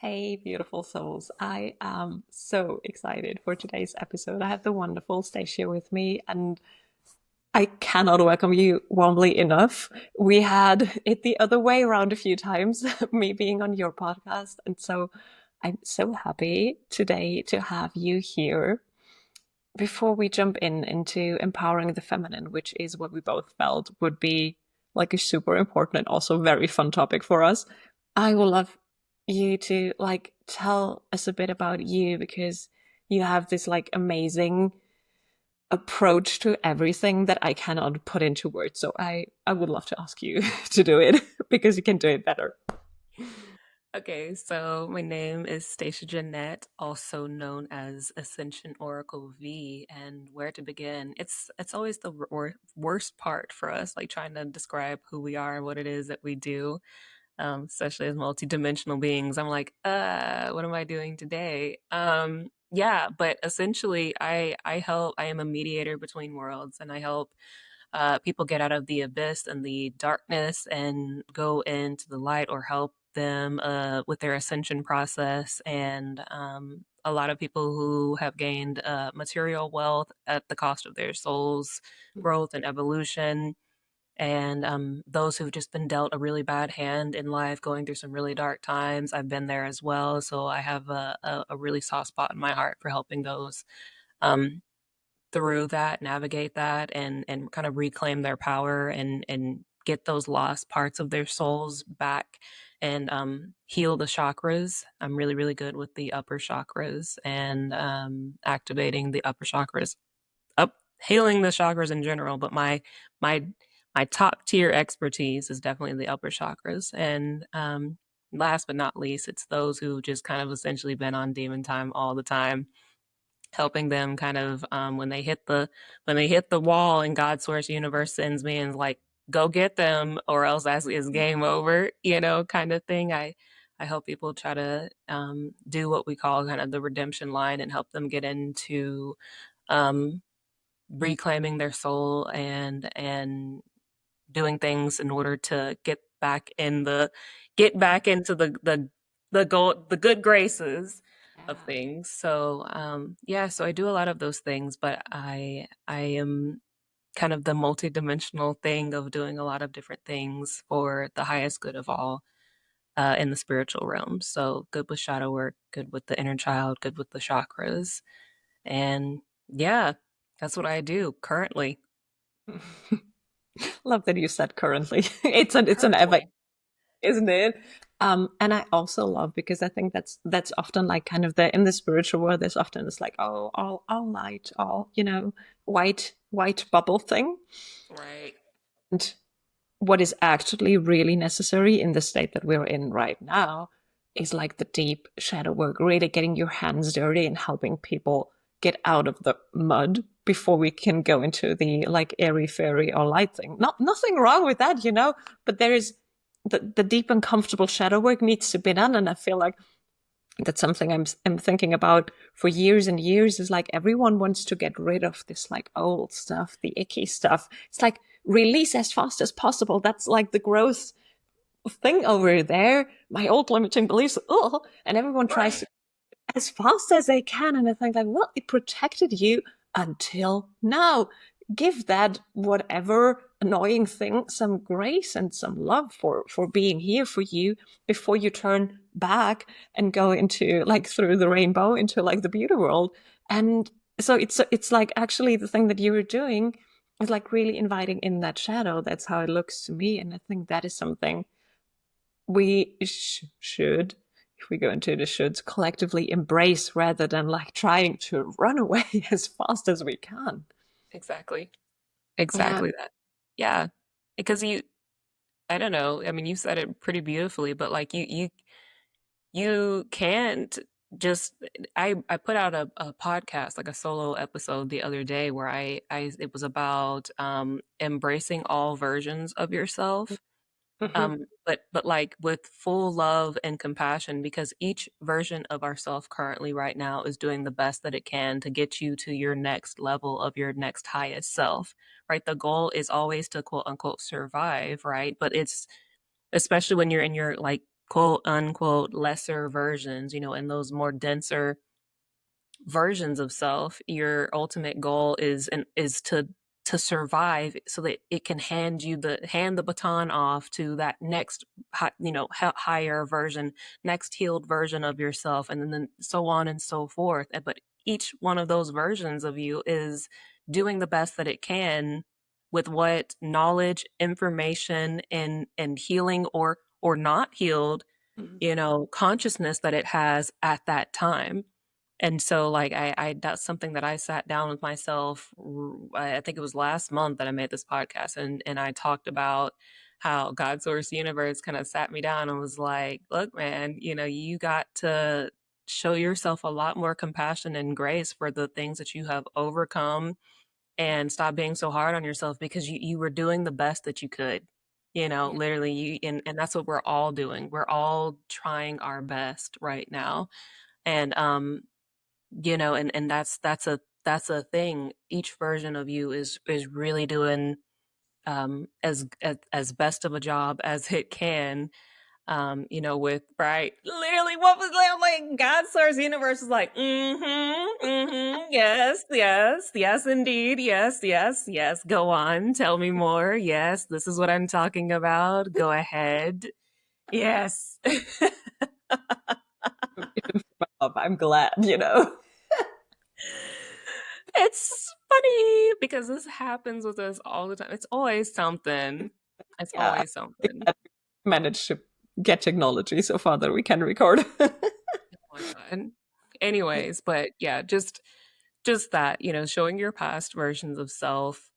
Hey, beautiful souls. I am so excited for today's episode. I have the wonderful Stashia with me, and I cannot welcome you warmly enough. We had it the other way around a few times, me being on your podcast. And so I'm so happy today to have you here. Before we jump into empowering the feminine, which is what we both felt would be like a super important and also very fun topic for us, I would love you to like tell us a bit about you because you have this like amazing approach to everything that I cannot put into words. So I would love to ask you to do it because you can do it better. Okay, so my name is Stacia Jeanette, also known as Ascension Oracle V. And where to begin? It's always the worst part for us, like trying to describe who we are and what it is that we do, especially as multidimensional beings. I'm like, what am I doing today? Yeah, but essentially, I help. I am a mediator between worlds, and I help people get out of the abyss and the darkness and go into the light or help them with their ascension process. And a lot of people who have gained material wealth at the cost of their soul's growth and evolution. And those who've just been dealt a really bad hand in life, going through some really dark times. I've been there as well. So I have a really soft spot in my heart for helping those. Um, Through that, navigate that, and kind of reclaim their power and get those lost parts of their souls back and heal the chakras. I'm really really good with the upper chakras and activating the upper chakras, up healing the chakras in general. But my my top tier expertise is definitely the upper chakras. And last but not least, it's those who just kind of essentially been on demon time all the time, helping them kind of when they hit the wall and God source universe sends me and like go get them or else that's is game over, kind of thing. I help people try to do what we call kind of the redemption line and help them get into um, reclaiming their soul and doing things in order to get back into the good graces of Yeah. things. So yeah, so I do a lot of those things, but I am kind of the multidimensional thing of doing a lot of different things for the highest good of all in the spiritual realm. So good with shadow work, good with the inner child, good with the chakras, and yeah, that's what I do currently. Love that you said currently. It's an ever, Currently, isn't it? And I also love because I think that's often like kind of the in the spiritual world. There's often this like all light, all white bubble thing. right? And what is actually really necessary in the state that we're in right now is like the deep shadow work, really getting your hands dirty and helping people get out of the mud before we can go into the like airy fairy or light thing. Nothing wrong with that, but there is the deep and comfortable shadow work needs to be done. And I feel like that's something I'm thinking about for years and years is like everyone wants to get rid of this like old stuff, the icky stuff. It's like release as fast as possible. That's like the growth thing over there. My old limiting beliefs, and everyone tries Right. to as fast as they can. And I think like, well, it protected you until now. Give that whatever annoying thing some grace and some love for being here for you before you turn back and go into like through the rainbow into like the beauty world. And so it's like actually the thing that you were doing is like really inviting in that shadow. That's how it looks to me, and I think that is something we should, if we go into the shoulds, collectively embrace rather than like trying to run away as fast as we can. Exactly. Yeah. Exactly that. Yeah. Because I don't know. I mean, you said it pretty beautifully, but like you can't just I put out a podcast, like a solo episode the other day where I it was about embracing all versions of yourself. Mm-hmm. But like with full love and compassion, because each version of ourself currently right now is doing the best that it can to get you to your next level of your next highest self, right? The goal is always to quote unquote survive, right? But it's especially when you're in your like quote unquote lesser versions, and those more denser versions of self, your ultimate goal is to survive so that it can hand the baton off to that next higher version, next healed version of yourself, and then so on and so forth. But each one of those versions of you is doing the best that it can with what knowledge, information, and healing or not healed, Mhm. consciousness that it has at that time. And so, like, I that's something that I sat down with myself. I think it was last month that I made this podcast, and I talked about how God Source Universe kind of sat me down and was like, "Look, man, you got to show yourself a lot more compassion and grace for the things that you have overcome, and stop being so hard on yourself because you were doing the best that you could." Yeah. Literally, and that's what we're all doing. We're all trying our best right now, and and that's a thing. Each version of you is really doing as best of a job as it can. With right, literally, what was that like? God Source Universe is like, yes, yes, yes, indeed, yes, yes, yes. Go on, tell me more. Yes, this is what I'm talking about. Go ahead. Yes. Even for my love, I'm glad. It's funny because this happens with us all the time. It's always something. It's Yeah, I always think something. that we managed to get technology so far that we can record. Oh my God. Anyways, but yeah, just that, showing your past versions of self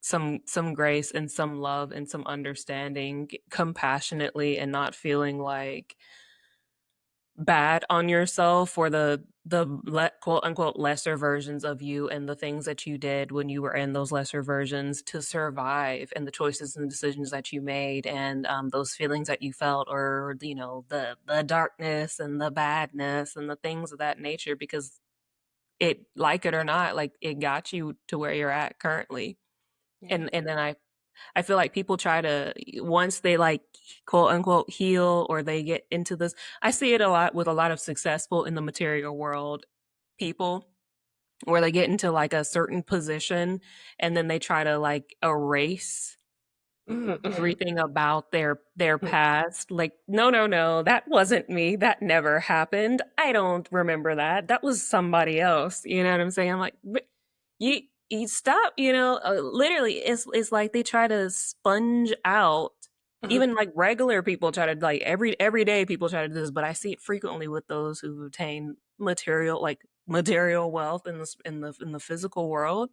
some grace and some love and some understanding compassionately, and not feeling like bad on yourself for quote unquote lesser versions of you and the things that you did when you were in those lesser versions to survive, and the choices and decisions that you made, and those feelings that you felt, or the darkness and the badness and the things of that nature, because it, like it or not, like, it got you to where you're at currently. Yeah. And then I feel like people try to, once they, like, quote unquote heal, or they get into this. I see it a lot with a lot of successful in the material world people, where they get into like a certain position, and then they try to like erase Mhm. everything about their past. Like, no, no, no, that wasn't me. That never happened. I don't remember that. That was somebody else. You know what I'm saying? I'm like, "But you stop, literally, it's like they try to sponge out. Mhm. Even like regular people try to, like, every day people try to do this, but I see it frequently with those who obtain material wealth in the physical world.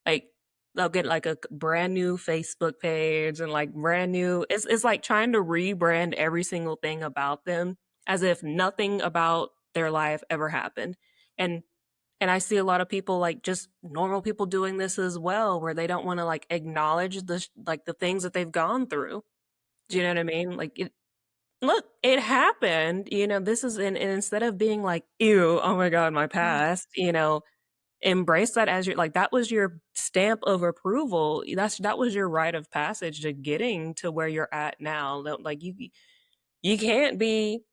Like, they'll get like a brand new Facebook page, and like brand new, it's like trying to rebrand every single thing about them as if nothing about their life ever happened. And I see a lot of people, like, just normal people, doing this as well, where they don't want to like acknowledge the things that they've gone through. Do you Yeah. know what I mean? Like, look, it happened. This is, and instead of being like, ew, oh my God, my past, embrace that as your, like, that was your stamp of approval. That was your rite of passage to getting to where you're at now. Like, you can't be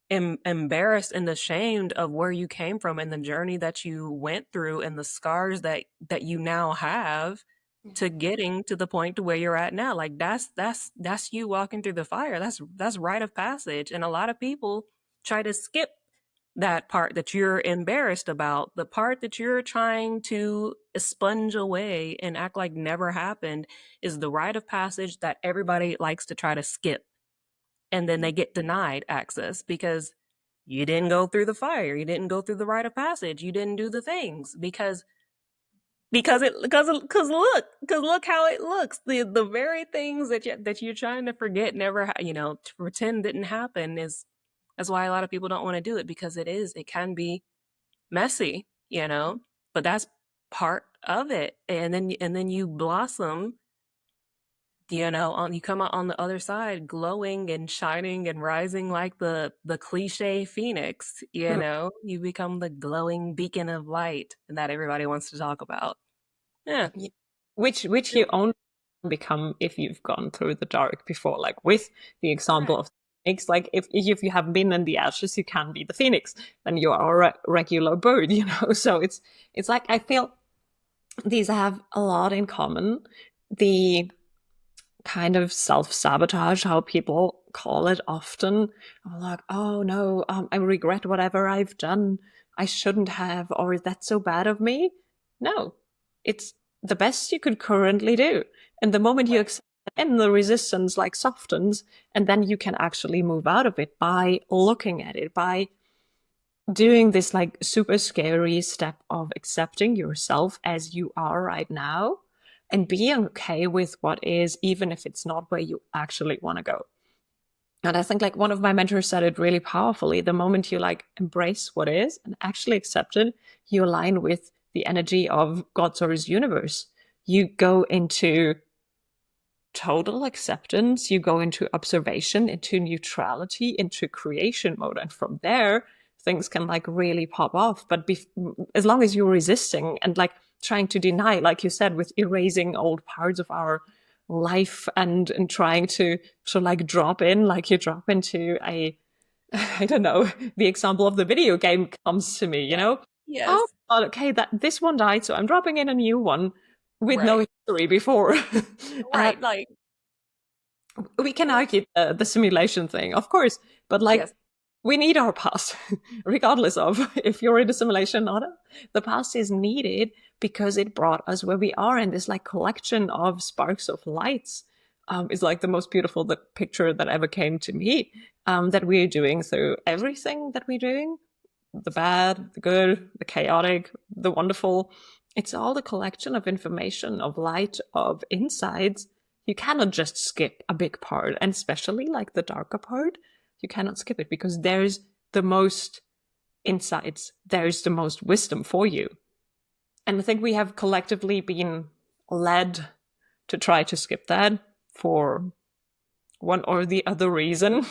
embarrassed and ashamed of where you came from, and the journey that you went through, and the scars that you now have, to getting to the point to where you're at now. Like, that's you walking through the fire. That's rite of passage. And a lot of people try to skip that part that you're embarrassed about, the part that you're trying to sponge away and act like never happened, is the rite of passage that everybody likes to try to skip. And then they get denied access because you didn't go through the fire, you didn't go through the rite of passage, you didn't do the things, because look how it looks. The very things that you're trying to forget never to pretend didn't happen, is that's why a lot of people don't want to do it, because it can be messy. But that's part of it. And then you blossom, you come out on the other side glowing and shining and rising like the cliche phoenix. You become the glowing beacon of light that everybody wants to talk about. Yeah. Yeah. Which you only become if you've gone through the dark before, like with the example Correct. of phoenix. Like if you haven't been in the ashes, you can be the phoenix. Then you are a regular bird, you know. So it's like I feel these have a lot in common. The kind of self-sabotage, how people call it often. I'm like, oh no, I regret whatever I've done. I shouldn't have, or is that so bad of me? No, it's the best you could currently do. And the moment you Right. accept that, and the resistance like softens, and then you can actually move out of it by looking at it, by doing this like super scary step of accepting yourself as you are right now and being okay with what is, even if it's not where you actually want to go. And I think like one of my mentors said it really powerfully. The moment you like embrace what is and actually accept it, you align with the energy of God's or his universe. You go into total acceptance, you go into observation, into neutrality, into creation mode. And from there, things can like really pop off. But as long as you're resisting and like trying to deny, like you said, with erasing old parts of our life and trying to like drop in, like you drop into a, I don't know, the example of the video game comes to me, you Yeah. know? Oh, Yes. God, okay, that this one died, so I'm dropping in a new one with no Right. history before. Right. Like, We can yeah. argue the simulation thing, of course, but like Yes. we need our past, regardless of if you're in a simulation or not. The past is needed because it brought us where we are, and this like collection of sparks of lights is like the most beautiful picture that ever came to me. That we're doing through everything that we're doing, the bad, the good, the chaotic, the wonderful. It's all the collection of information, of light, of insights. You cannot just skip a big part, and especially like the darker part, you cannot skip it because there's the most insights, there's the most wisdom for you. And I think we have collectively been led to try to skip that for one or the other reason.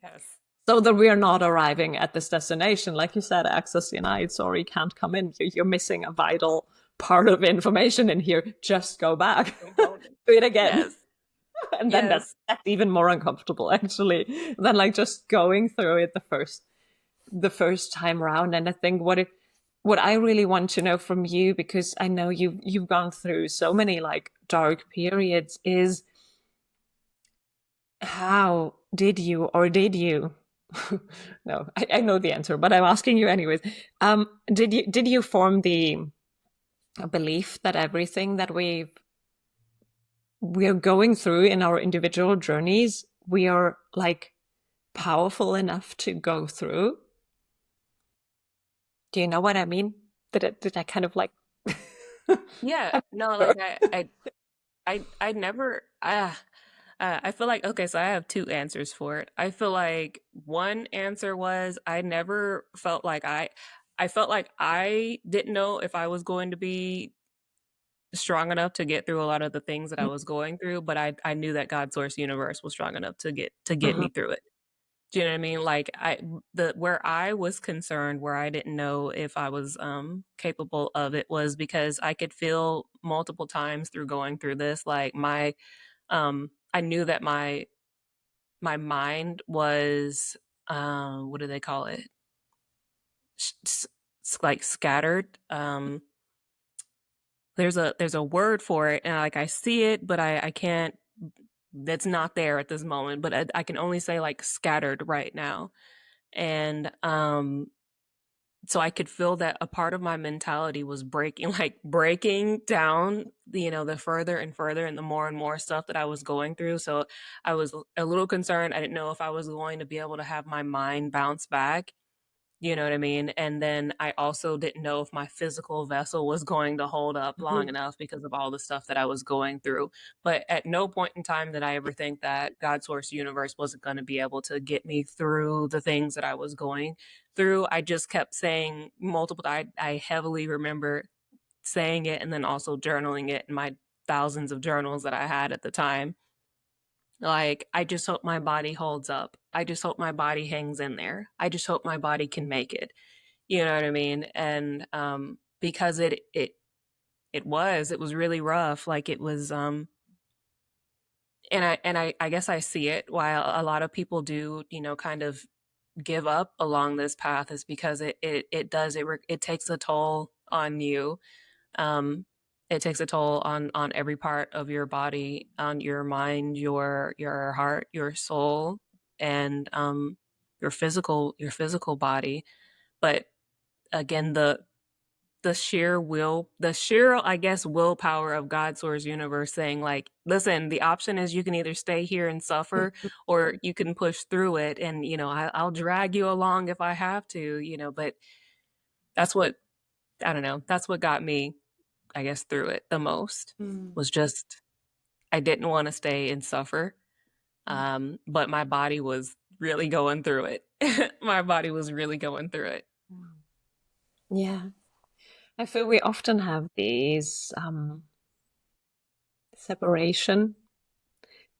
Yes. So that we are not arriving at this destination. Like you said, access denied, sorry, can't come in. You're missing a vital part of information in here. Just go back. Component. Do it again. Yes. And then that's, Yes. that's even more uncomfortable actually than like just going through it the first time around. And I think what I really want to know from you, because I know you've gone through so many like dark periods, is how did you, or did you, no, I know the answer, but I'm asking you anyways. Did you form the belief that everything that we're going through in our individual journeys, we are like powerful enough to go through? Do you know what I mean? Did I kind of like Yeah. I'm No, sure. like I never I feel like okay, so I have two answers for it. I feel like one answer was I never felt like I felt like I didn't know if I was going to be strong enough to get through a lot of the things that I was going through, but I knew that God source universe was strong enough to get Mhm. me through it. Do you know what I mean? Like the where I was concerned, where I didn't know if I was capable of it was because I could feel multiple times through going through this like my I knew that my mind was what do they call it? Like scattered. There's a word for it, and like I see it, but I can't. That's not there at this moment. But I can only say like scattered right now, and so I could feel that a part of my mentality was breaking, like breaking down, the further and further and the more and more stuff that I was going through. So I was a little concerned. I didn't know if I was going to be able to have my mind bounce back. You know what I mean? And then I also didn't know if my physical vessel was going to hold up long Mhm. enough because of all the stuff that I was going through. But at no point in time did I ever think that God source universe wasn't going to be able to get me through the things that I was going through. I just kept saying multiple I heavily remember saying it and then also journaling it in my thousands of journals that I had at the time. Like, I just hope my body holds up. I just hope my body hangs in there. I just hope my body can make it. You know what I mean? And because it was really rough. Like it was I guess I see it while a lot of people do, kind of give up along this path is because it takes a toll on you. Um, it takes a toll on every part of your body, on your mind, your heart, your soul, and your physical body. But again, the sheer, I guess, willpower of God source universe saying, like, listen, the option is you can either stay here and suffer or you can push through it. And, I'll drag you along if I have to, but that's what, I don't know, that's what got me, I guess, through it the most Mm. was just, I didn't want to stay and suffer. But my body was really going through it. My body was really going through it. Yeah. I feel we often have these separation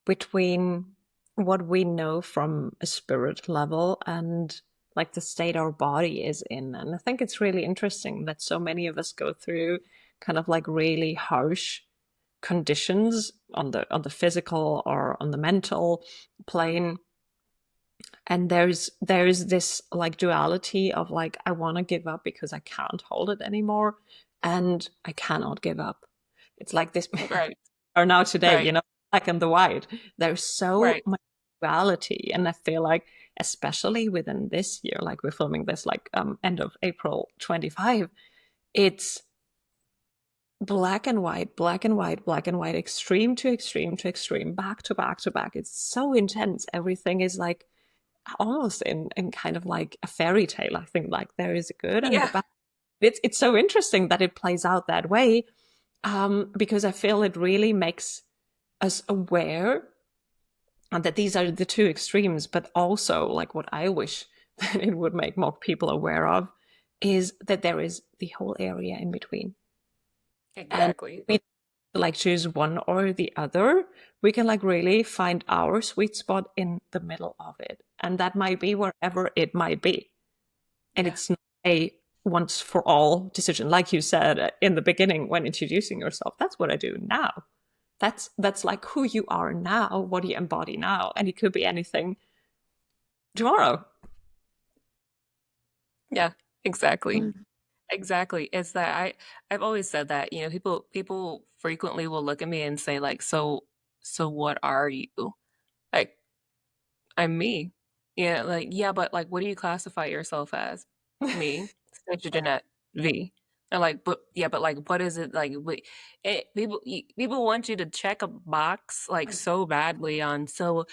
between what we know from a spirit level and like the state our body is in. And I think it's really interesting that so many of us go through kind of like really harsh conditions on the physical or on the mental plane, and there's this like duality of like I want to give up because I can't hold it anymore, and I cannot give up. It's like this Right, or now today, right, black and the white. There's so right. much duality, and I feel like especially within this year, like we're filming this like end of April 25, it's black and white, black and white, black and white, extreme to extreme to extreme, back to back to back. It's so intense. Everything is like almost in kind of like a fairy tale. I think like there is a good and the Yeah, bad. It's so interesting that it plays out that way, because I feel it really makes us aware that these are the two extremes, but also like what I wish that it would make more people aware of is that there is the whole area in between. And exactly. we like choose one or the other. We can like really find our sweet spot in the middle of it. And that might be wherever it might be. And Yeah. it's not a once for all decision. Like you said in the beginning when introducing yourself, that's what I do now. That's like who you are now, what you embody now. And it could be anything tomorrow. Yeah, exactly. Mm. Exactly. It's that I've always said that, people frequently will look at me and say like, so what are you? Like, I'm me. Yeah, like, yeah, but like what do you classify yourself as? Me, Stitcher Jeanette V. And like, but yeah, but like what is it like people want you to check a box like so badly on so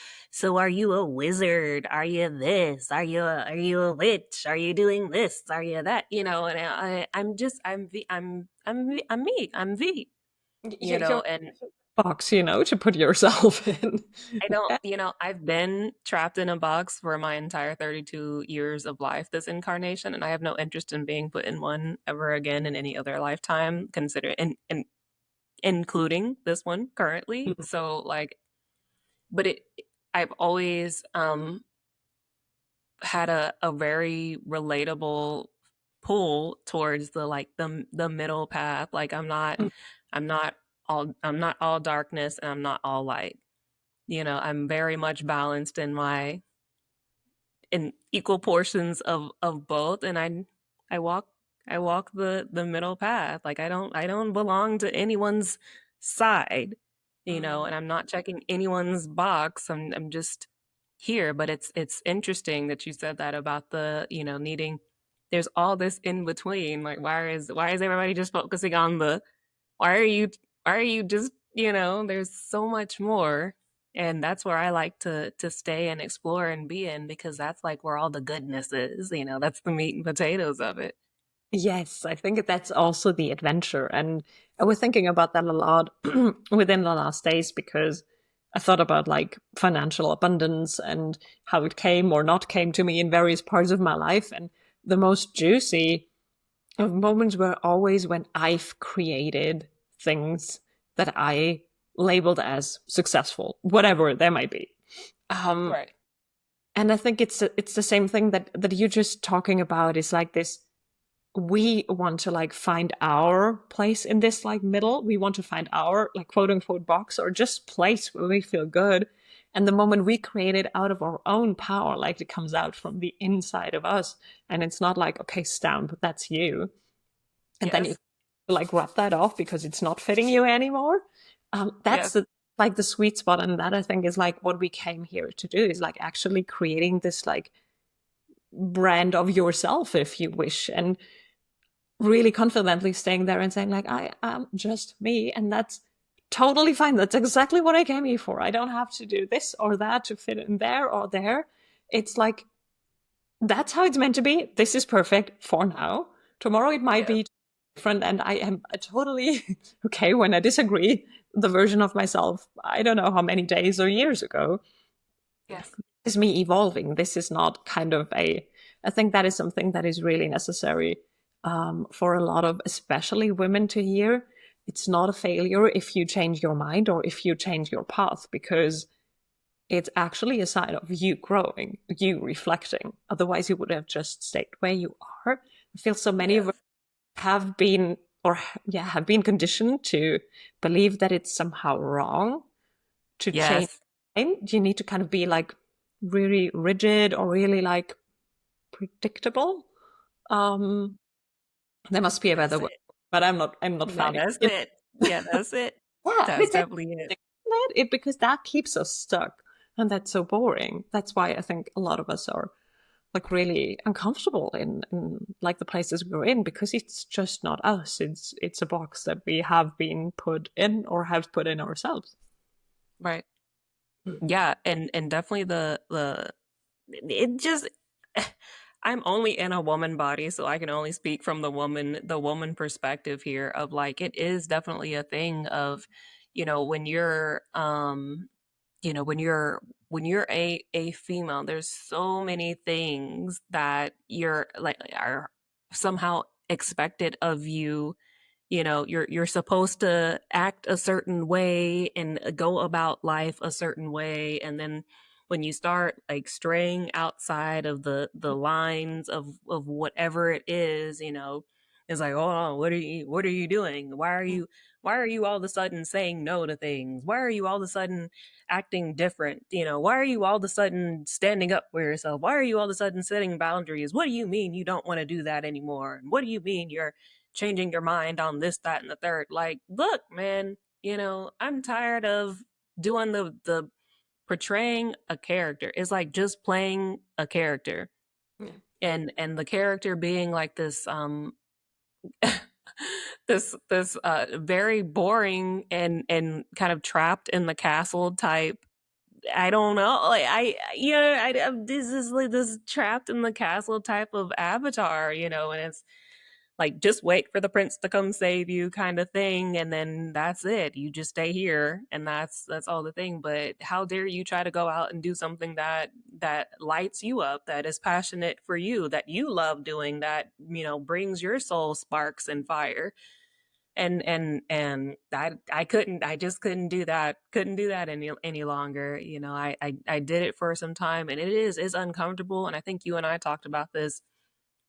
are you a wizard? Are you this? Are you a witch? Are you doing this? Are you that? And I'm just I'm me. I'm V. You don't And box, to put yourself in. I don't, I've been trapped in a box for my entire 32 years of life this incarnation, and I have no interest in being put in one ever again in any other lifetime, including this one currently. So, like, but I've always had a very relatable pull towards the middle path. Like, I'm not I'm not all darkness and I'm not all light. I'm very much balanced in equal portions of both, and I walk I walk the middle path. Like, I don't belong to anyone's side, Mm. and I'm not checking anyone's box. I'm just here. But it's interesting that you said that about the, needing, there's all this in between. Like, why is everybody just focusing on the, why are you why are you just, there's so much more. And that's where I like to stay and explore and be in, because that's like where all the goodness is. That's the meat and potatoes of it. Yes, I think that's also the adventure. And I was thinking about that a lot within the last days because I thought about like financial abundance and how it came or not came to me in various parts of my life. And the most juicy of moments were always when I've created things that I labeled as successful, whatever they might be. Um, Right. and I think it's the same thing that you're just talking about. Is like this. we want to like find our place in this like middle. We want to find our like quote unquote box or just place where we feel good. And the moment we create it out of our own power, like it comes out from the inside of us, and it's not like, okay, stamp, that's you. And then you Yes. like rub that off because it's not fitting you anymore. That's Yes. like the sweet spot. And that I think is like what we came here to do is like actually creating this like brand of yourself, if you wish. And really confidently staying there and saying like I am just me, and that's totally fine. That's exactly what I came here for. I don't have to do this or that to fit in there or there. It's like that's how it's meant to be. This is perfect for now. Tomorrow it might Yes. be different, and I am totally okay when I disagree the version of myself I don't know how many days or years ago. Yes. Is me evolving. This is not kind of a, I think that is something that is really necessary for a lot of, especially women to hear. It's not a failure if you change your mind or if you change your path, because it's actually a sign of you growing, you reflecting. Otherwise, you would have just stayed where you are. I feel so many of us Yes. have been, or yeah, have been conditioned to believe that it's somehow wrong to change. Yes. You need to kind of be like really rigid or really like predictable. Um, there must be a better That's word, it. but I'm not No, finding that's it. it. Yeah, that's it. Yeah, That's but then definitely it. it because that keeps us stuck, and that's so boring. That's why I think a lot of us are like really uncomfortable in like the places we're in, because it's just not us. It's a box that we have been put in or have put in ourselves. Right. Yeah, and definitely the it just I'm only in a woman body, so I can only speak from the woman perspective here of like it is definitely a thing of, when you're when you're a female, there's so many things that you're like are somehow expected of you. You're supposed to act a certain way and go about life a certain way, and then when you start like straying outside of the lines of whatever it is, it's like, oh, what are you doing? Why are you all of a sudden saying no to things? Why are you all of a sudden acting different? Why are you all of a sudden standing up for yourself? Why are you all of a sudden setting boundaries? What do you mean you don't want to do that anymore? And what do you mean you're changing your mind on this, that, and the third? Like, look, man, I'm tired of doing the portraying a character. It's like just playing a character, Yeah. and the character being like this this very boring and kind of trapped in the castle type. I don't know. Like this is like this trapped in the castle type of avatar, and it's like just wait for the prince to come save you kind of thing, and then that's it. You just stay here, and that's all the thing. But how dare you try to go out and do something that lights you up, that is passionate for you, that you love doing, that brings your soul sparks and fire. And I just couldn't do that any longer. I did it for some time, and it's uncomfortable. And I think you and I talked about this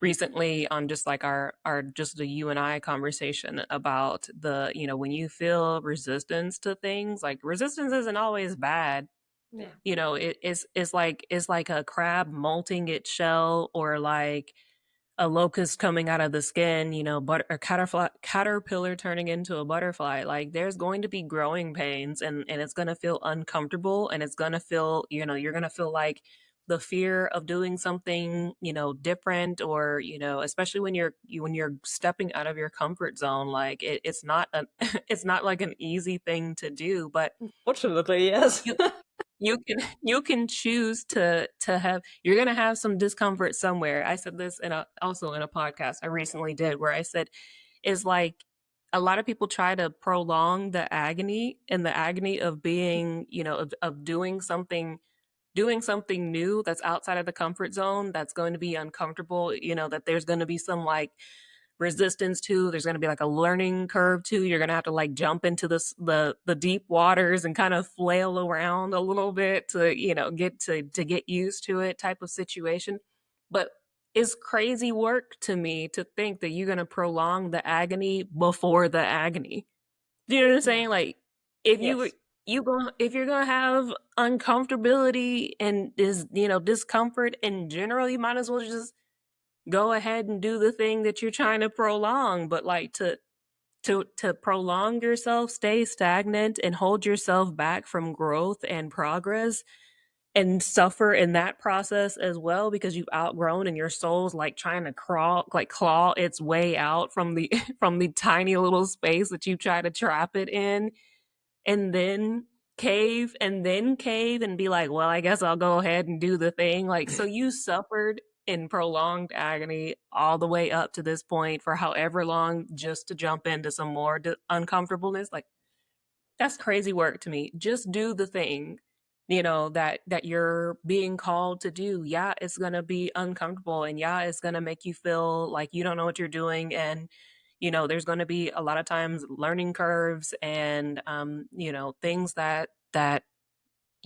recently on just like our just the you and I conversation about the when you feel resistance to things. Like, resistance isn't always bad. Yeah. It's like a crab molting its shell, or like a locust coming out of the skin, but a caterpillar turning into a butterfly. Like, there's going to be growing pains, and it's going to feel uncomfortable, and it's going to feel, you're going to feel like the fear of doing something, different, or, especially when you're stepping out of your comfort zone. Like, it's not it's not like an easy thing to do, but Fortunately, yes. you you can choose to have. You're gonna have some discomfort somewhere. I said this also in a podcast I recently did, where I said is like a lot of people try to prolong the agony, and the agony of being, of doing something new that's outside of the comfort zone, that's going to be uncomfortable, that there's going to be some like resistance to, there's going to be like a learning curve to. You're going to have to like jump into the deep waters and kind of flail around a little bit to get used to it type of situation. But is crazy work to me to think that you're going to prolong the agony before the agony. Do you know what I'm Yeah. saying? Like if you Yes. if you're gonna have uncomfortability and discomfort in general, you might as well just go ahead and do the thing that you're trying to prolong. But like to prolong yourself, stay stagnant, and hold yourself back from growth and progress, and suffer in that process as well because you've outgrown and your soul's like trying to claw its way out from the from the tiny little space that you try to trap it in, and then cave and be like, well, I guess I'll go ahead and do the thing. Like, so you suffered in prolonged agony all the way up to this point for however long just to jump into some more uncomfortableness. Like, that's crazy work to me. Just do the thing, that you're being called to do. Yeah, it's going to be uncomfortable, and yeah, it's going to make you feel like you don't know what you're doing, and there's going to be a lot of times learning curves and things that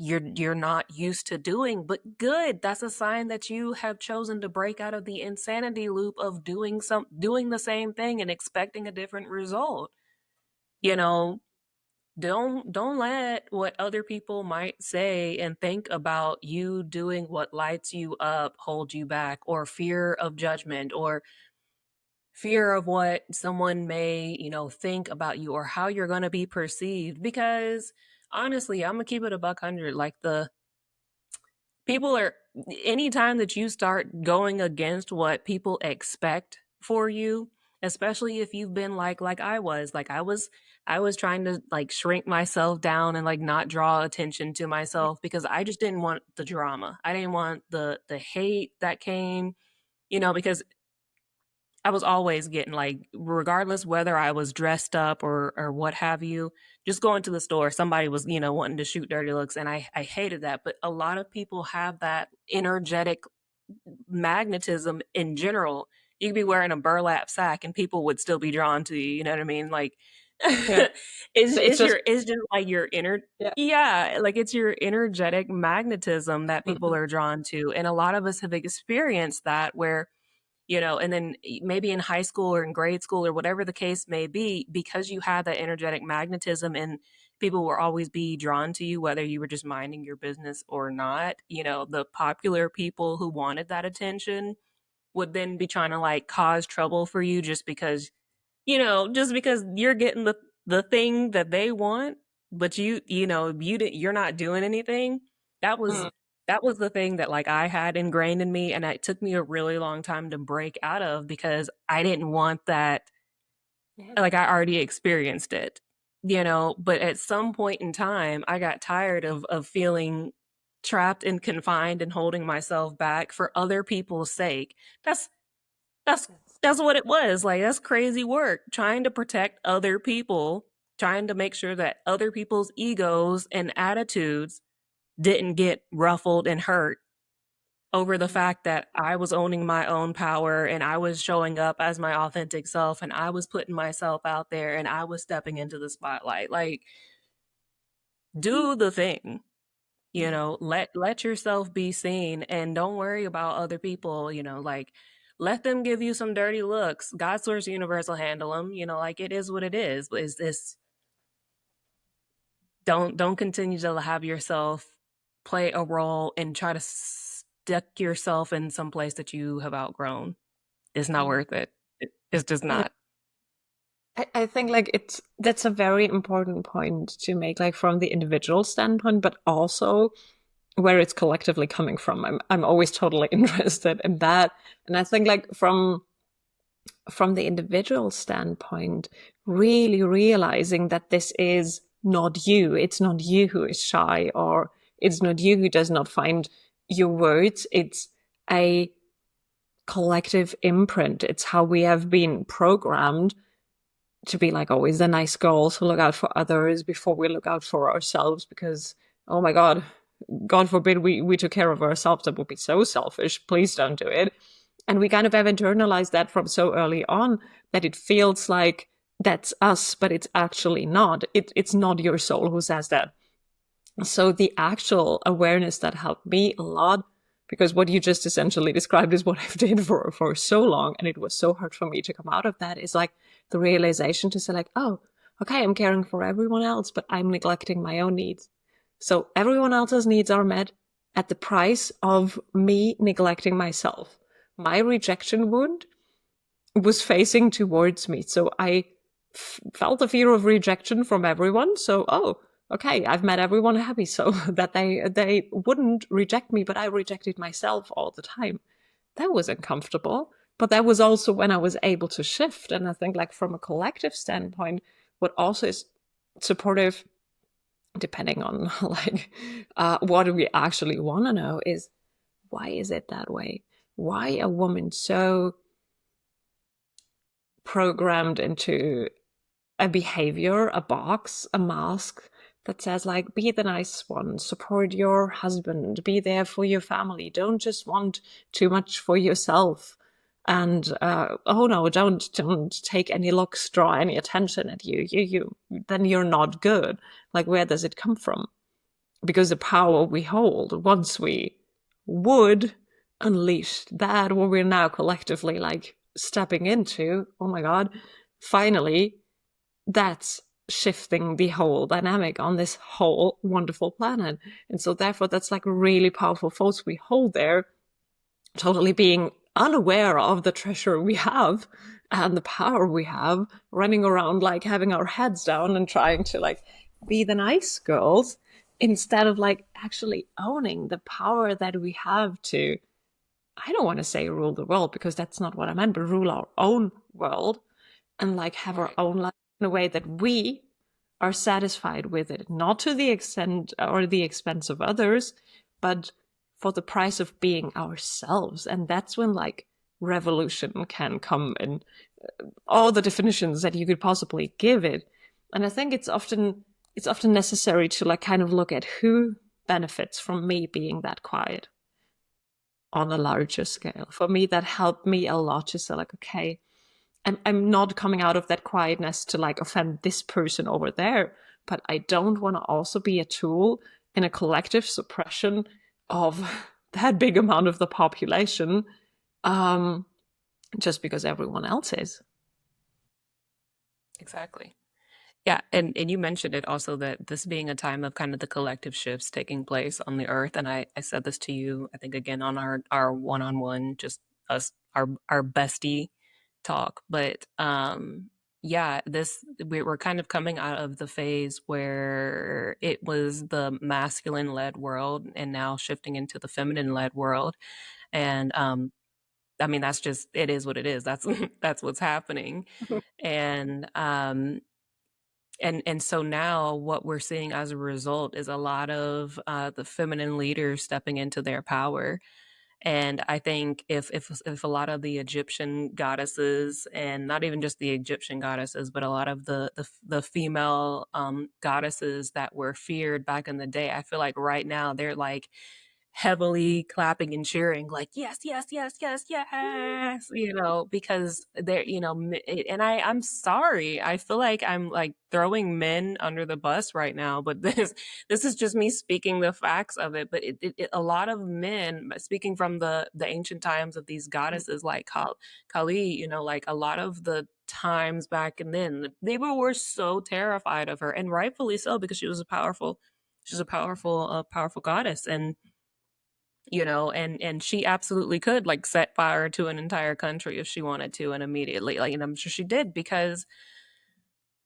you're not used to doing, but good. That's a sign that you have chosen to break out of the insanity loop of doing the same thing and expecting a different result. You know, don't let what other people might say and think about you doing what lights you up hold you back, or fear of judgment, or fear of what someone may think about you, or how you're going to be perceived. Because honestly, I'm gonna keep it a buck hundred. Like, the people are anytime that you start going against what people expect for you, especially if you've been like I was trying to like shrink myself down and like not draw attention to myself because I just didn't want the drama. I didn't want the hate that came, because I was always getting, like, regardless whether I was dressed up or what have you, just going to the store, somebody was, wanting to shoot dirty looks, and I hated that. But a lot of people have that energetic magnetism in general. You could be wearing a burlap sack and people would still be drawn to you. You know what I mean? Like, Yeah. So it's just it's just like your inner, yeah. yeah, like it's your energetic magnetism that people Mhm. are drawn to, and a lot of us have experienced that where and then maybe in high school or in grade school or whatever the case may be, because you had that energetic magnetism and people will always be drawn to you, whether you were just minding your business or not. The popular people who wanted that attention would then be trying to like cause trouble for you just because you're getting the thing that they want, but you're not doing anything. That was Mm. that was the thing that like I had ingrained in me, and it took me a really long time to break out of because I didn't want that. Yes. Like, I already experienced it, but at some point in time I got tired of feeling trapped and confined and holding myself back for other people's sake. That's Yes. that's what it was. Like, that's crazy work. Trying to protect other people, trying to make sure that other people's egos and attitudes didn't get ruffled and hurt over the Mm. fact that I was owning my own power and I was showing up as my authentic self and I was putting myself out there and I was stepping into the spotlight. Like, do the thing. Yeah. Let yourself be seen, and don't worry about other people. Like, let them give you some dirty looks. God, source, universe will handle them. Like, it is what it is. But is this don't continue to have yourself play a role and try to stick yourself in some place that you have outgrown. It's not Mm. worth it. It's just And not. I think like that's a very important point to make, like from the individual standpoint, but also where it's collectively coming from. I'm always totally interested in that. And I think like from the individual standpoint, really realizing that this is not you. It's not you who is shy, or it's not you who does not find your words. It's a collective imprint. It's how we have been programmed to be like always the nice girls who look out for others before we look out for ourselves, because oh my god forbid we took care of ourselves. That would be so selfish. Please don't do it. And we kind of have internalized that from so early on that it feels like that's us, but it's actually not. It's not your soul who says that. So the actual awareness that helped me a lot because what you just essentially described is what I've did for so long, and it was so hard for me to come out of that. Is like the realization to say like, oh, okay, I'm caring for everyone else, but I'm neglecting my own needs. So everyone else's needs are met at the price of me neglecting myself. My rejection wound was facing towards me. So I felt the fear of rejection from everyone. So, oh, okay, I've made everyone happy so that they wouldn't reject me, but I rejected myself all the time. That was uncomfortable. But that was also when I was able to shift. And I think like from a collective standpoint, what also is supportive, depending on like what do we actually want to know, is why is it that way? Why a woman so programmed into a behavior, a box, a mask that says like, be the nice one, support your husband, be there for your family, don't just want too much for yourself. And oh no, don't take any looks, draw any attention at you, then you're not good. Like, where does it come from? Because the power we hold, once we would unleash that, what we're now collectively like stepping into, oh my god, finally, that's shifting the whole dynamic on this whole wonderful planet. And so therefore that's like really powerful force we hold there, totally being unaware of the treasure we have and the power we have, running around like having our heads down and trying to like be the nice girls, instead of like actually owning the power that we have to, I don't want to say rule the world because that's not what I meant, but rule our own world and like have our Right. own life in a way that we are satisfied with it, not to the extent or the expense of others, but for the price of being ourselves. And that's when like revolution can come in all the definitions that you could possibly give it. And I think it's often necessary to like kind of look at who benefits from me being that quiet on a larger scale. For me, that helped me a lot to say like, okay, I'm not coming out of that quietness to like offend this person over there, but I don't want to also be a tool in a collective suppression of that big amount of the population, um, just because everyone else is. Exactly. Yeah, and you mentioned it also that this being a time of kind of the collective shifts taking place on the earth, and I said this to you, I think again on our one-on-one, just us our bestie talk, but yeah, this we're kind of coming out of the phase where it was the masculine led world and now shifting into the feminine led world, and I mean that's just it is what it is. That's that's what's happening, and and so now what we're seeing as a result is a lot of the feminine leaders stepping into their power. And I think if a lot of the Egyptian goddesses, and not even just the Egyptian goddesses, but a lot of the female goddesses that were feared back in the day, I feel like right now they're like heavily clapping and cheering like yes, yes, yes, yes, yes, you know, because they're, you know, and I'm sorry, I feel like I'm like throwing men under the bus right now, but this is just me speaking the facts of it. But a lot of men, speaking from the ancient times of these goddesses like Kali, you know, like a lot of the times back and then they were so terrified of her, and rightfully so, because she's a powerful goddess. And you know, and she absolutely could like set fire to an entire country if she wanted to, and immediately, like, and I'm sure she did, because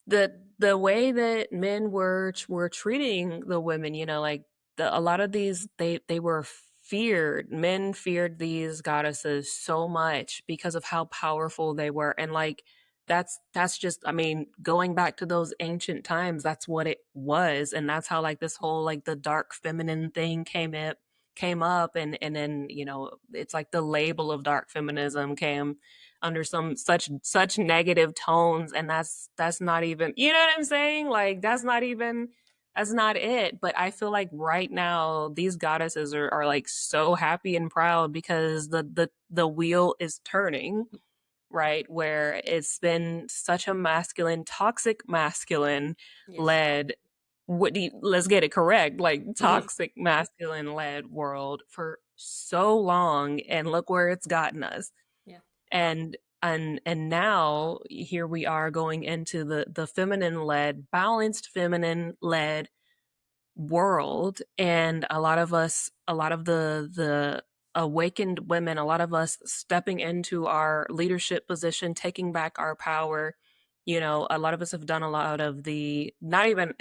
the way that men were treating the women, you know, like a lot of these, they were feared. Men feared these goddesses so much because of how powerful they were. And like that's just, I mean, going back to those ancient times, that's what it was. And that's how like this whole like the dark feminine thing came up. And then, you know, it's like the label of dark feminism came under some such negative tones, and that's not even, you know what I'm saying, like that's not it. But I feel like right now these goddesses are like so happy and proud because the wheel is turning, right, where it's been such a masculine, toxic masculine Yes. led let's get it correct, like Mhm. toxic masculine led world for so long, and look where it's gotten us. Yeah. And now here we are going into the feminine led, balanced feminine led world, and a lot of us, a lot of the awakened women, a lot of us stepping into our leadership position, taking back our power. A lot of us have done a lot of the, not even,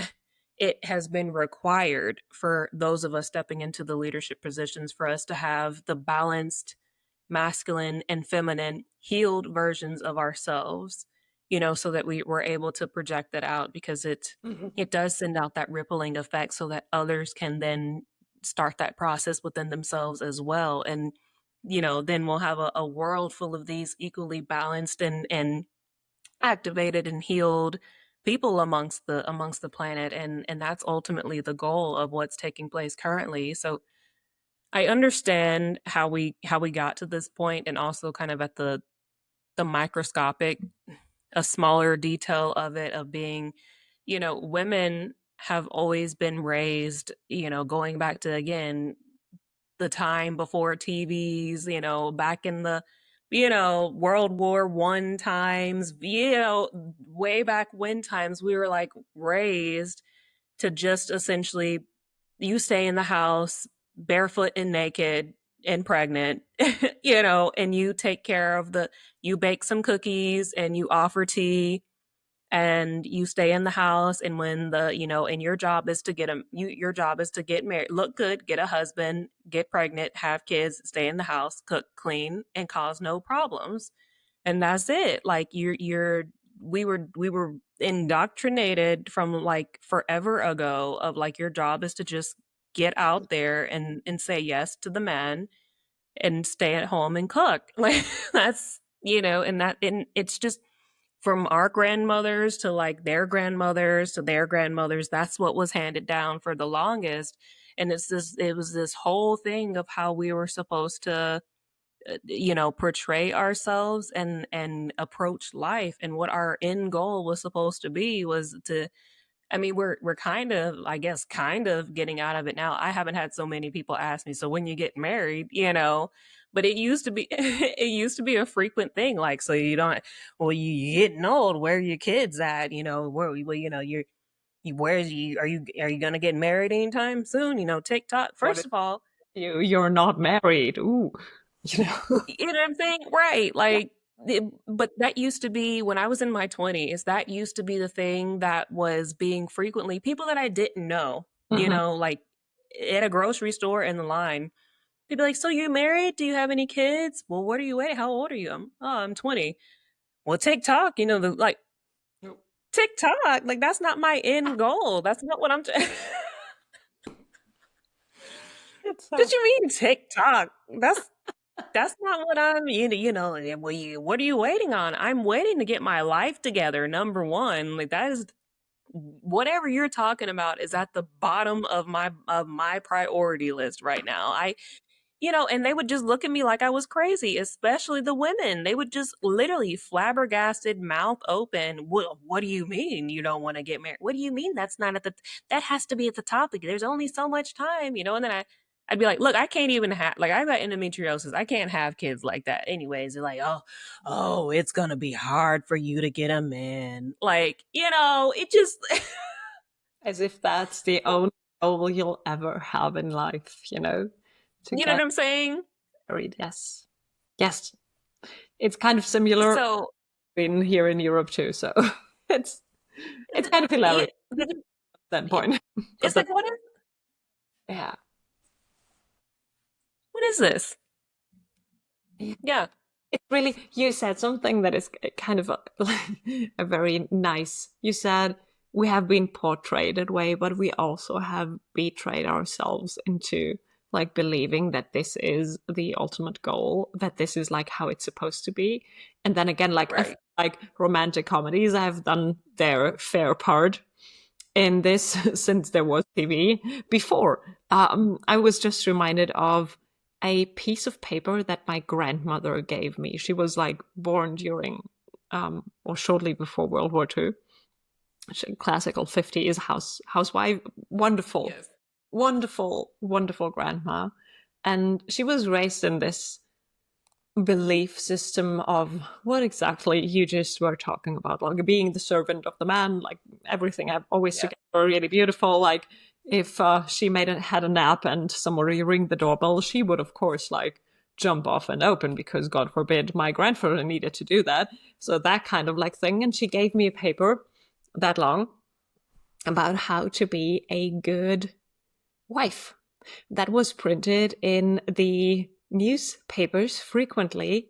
it has been required for those of us stepping into the leadership positions for us to have the balanced masculine and feminine healed versions of ourselves, so that we were able to project that out, because it Mhm. it does send out that rippling effect so that others can then start that process within themselves as well. And then we'll have a world full of these equally balanced and activated and healed people amongst the planet, and that's ultimately the goal of what's taking place currently. So I understand how we got to this point, and also kind of at the microscopic, a smaller detail of it, of being, women have always been raised, going back to, again, the time before TVs, back in the, World War I times, way back when times, we were like raised to just essentially, you stay in the house barefoot and naked and pregnant, and you take care of you bake some cookies and you offer tea and you stay in the house. And when and your job is to your job is to get married, look good, get a husband, get pregnant, have kids, stay in the house, cook, clean, and cause no problems. And that's it. Like we were indoctrinated from like forever ago, of like, your job is to just get out there and say yes to the man and stay at home and cook. Like that's, and it's just from our grandmothers to like their grandmothers to their grandmothers, that's what was handed down for the longest. And it was this whole thing of how we were supposed to, portray ourselves and approach life, and what our end goal was supposed to be was to, I mean, we're kind of, I guess, kind of getting out of it now. I haven't had so many people ask me, so when you get married, but it used to be it used to be a frequent thing. Like, so you don't, well, you getting old, where are your kids at? Where, well, where's you, are you gonna get married anytime soon? TikTok. What First if of all, you're not married? Ooh, you know. you know what I'm saying? Right. Yeah. Like, but that used to be when I was in my 20s, that used to be the thing that was being frequently, people that I didn't know, Mhm. like at a grocery store in the line. They'd be like, "So you married? Do you have any kids? Well, what are you waiting? How old are you?" I'm 20. Well, TikTok, like TikTok, like that's not my end goal. That's not what I'm. It's What so you mean TikTok? That's not what I'm, what are you waiting on? I'm waiting to get my life together. Number one, like that is, whatever you're talking about is at the bottom of my priority list right now. And they would just look at me like I was crazy, especially the women. They would just literally flabbergasted, mouth open. What do you mean you don't want to get married? What do you mean that's not that has to be at the topic? There's only so much time, and then I'd be like, look, I can't even have, like, I've got endometriosis. I can't have kids like that. Anyways, they're like, oh, it's gonna be hard for you to get a man. Like, it just, as if that's the only goal you'll ever have in life, to you know what get I'm saying? married. Yes. Yes. It's kind of similar So, in here in Europe too. So it's it's kind of hilarious it, at that it, point. But it's then, like, what is, yeah. what is this? Yeah. Yeah. It's really, you said something that is kind of a very nice. You said we have been portrayed that way, but we also have betrayed ourselves into like believing that this is the ultimate goal, that this is like how it's supposed to be. And then again, like I feel Right. like romantic comedies have done their fair part in this since there was TV before. I was just reminded of a piece of paper that my grandmother gave me. She was like born during or shortly before World War II. classical 50s housewife, wonderful, Yes. wonderful, wonderful grandma. And she was raised in this belief system of what exactly you just were talking about, like being the servant of the man, like everything I've always Yes. together really beautiful. Like if she had a nap and somebody ring the doorbell, she would of course like jump off and open because God forbid my grandfather needed to do that. So that kind of like thing. And she gave me a paper that long about how to be a good wife that was printed in the newspapers frequently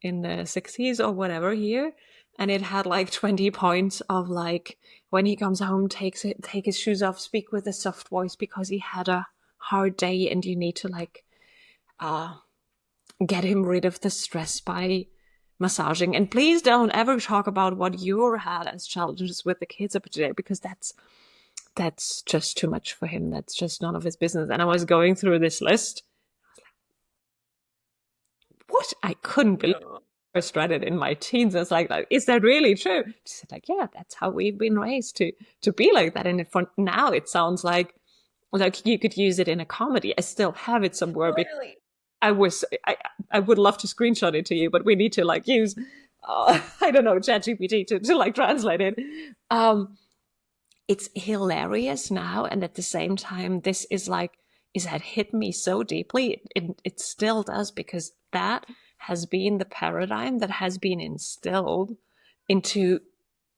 in the 60s or whatever here. And it had like 20 points of like when he comes home, take his shoes off, speak with a soft voice because he had a hard day, and you need to like uh get him rid of the stress by massaging. And please don't ever talk about what you had as challenges with the kids up today, because that's just too much for him. That's just none of his business. And I was going through this list. What? I couldn't believe Yeah. I first read it in my teens. It's like, is that really true? She said, like, yeah, that's how we've been raised to be like that. And for now, it sounds like you could use it in a comedy. I still have it somewhere because Literally. I was I would love to screenshot it to you, but we need to like use I don't know ChatGPT to like translate it. Um, it's hilarious now, and at the same time this is that hit me so deeply. It still does, because that has been the paradigm that has been instilled into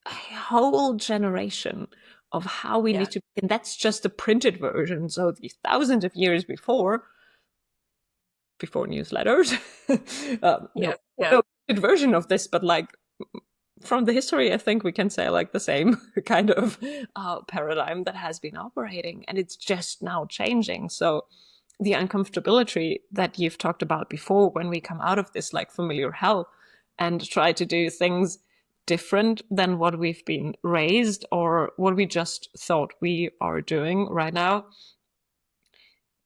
a whole generation of how we Yeah. need to, and that's just the printed version. So the thousands of years before newsletters, no, Yes. Yes. no printed version of this, but like from the history, I think we can say like the same kind of paradigm that has been operating, and it's just now changing. So the uncomfortability that you've talked about before, when we come out of this like familiar hell and try to do things different than what we've been raised or what we just thought we are doing right now,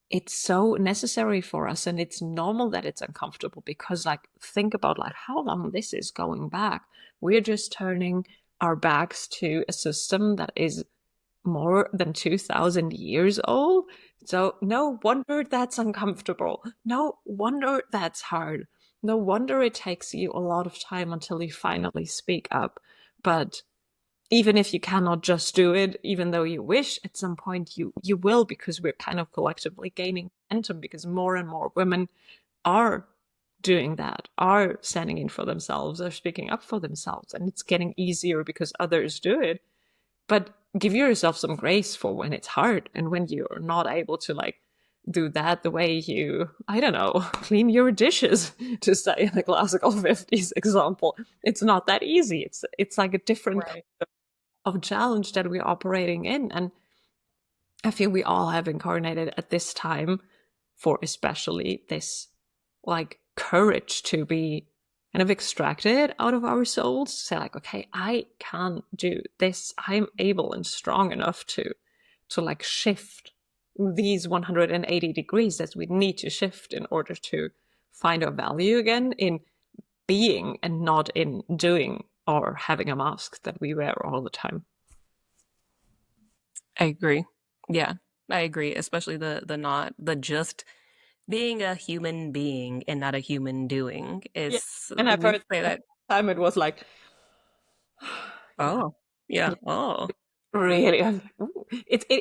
it's so necessary for us, and it's normal that it's uncomfortable, because like think about like how long this is going back. We're just turning our backs to a system that is more than 2000 years old. So no wonder that's uncomfortable, no wonder that's hard, no wonder it takes you a lot of time until you finally speak up. But even if you cannot just do it, even though you wish, at some point you will, because we're kind of collectively gaining momentum, because more and more women are doing that, are standing in for themselves, are speaking up for themselves, and it's getting easier because others do it. But give yourself some grace for when it's hard and when you're not able to like do that the way you, I don't know, clean your dishes, to say in a classical 50s example. It's not that easy. It's like a different Right. of challenge that we're operating in. And I feel we all have incarnated at this time for especially this like courage to be kind of extracted out of our souls, say like, okay, I can do this. I'm able and strong enough to like shift these 180 degrees that we need to shift in order to find our value again in being and not in doing or having a mask that we wear all the time. I agree. Yeah. I agree. Especially the not the just being a human being and not a human doing Yeah. is And I've we heard say that. time it was like, yeah, Oh. Yeah. Oh. really.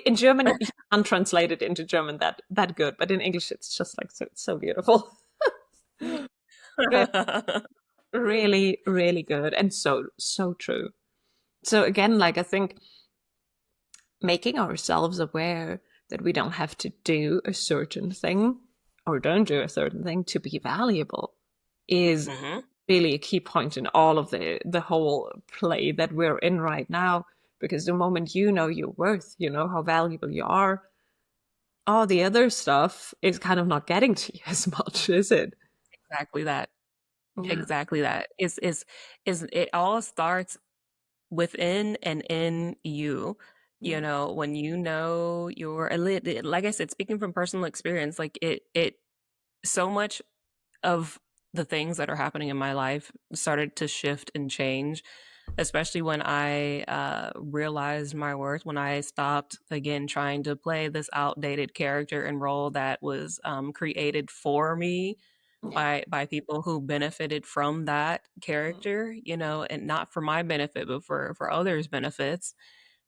In German you can't translate it into German that good, but in English it's just like so beautiful. Really, really, really good, and so true. So again, like I think making ourselves aware that we don't have to do a certain thing or don't do a certain thing to be valuable is Hmm. really a key point in all of the whole play that we're in right now. Because the moment you know your worth, you know how valuable you are, all the other stuff is kind of not getting to you as much, is it? Exactly that. Yeah. Exactly that. Is it all starts within and in you. You Yeah. know, when you know your like I said, speaking from personal experience, like it so much of the things that are happening in my life started to shift and change especially when I realized my worth, when I stopped again trying to play this outdated character and role that was created for me Yeah. by people who benefited from that Mm. character, and not for my benefit, but for others' benefits.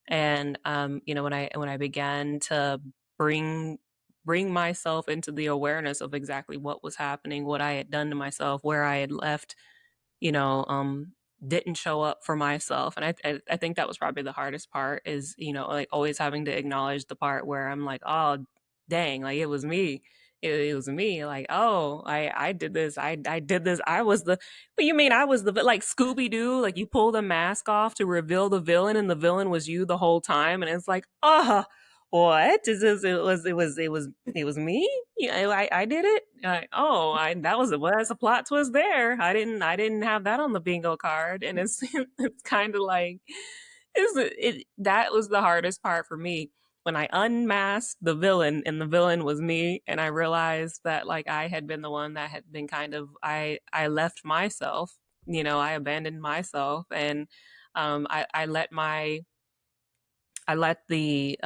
And when I began to bring bring myself into the awareness of exactly what was happening, what I had done to myself, where I had left, you know, um, didn't show up for myself. And I think that was probably the hardest part is, like always having to acknowledge the part where I'm like, oh, dang, like it was me. It was me. Like, oh, I did this. I did this. I was the, what you mean I was the, like Scooby Doo, like you pull the mask off to reveal the villain and the villain was you the whole time. And it's like, what is this? It was me. Yeah, I did it. Oh, that was that's a plot twist there. I didn't have that on the bingo card, and it's it's kind of like that was the hardest part for me when I unmasked the villain and the villain was me, and I realized that like I had been the one that had been kind of I left myself. I abandoned myself, and I let the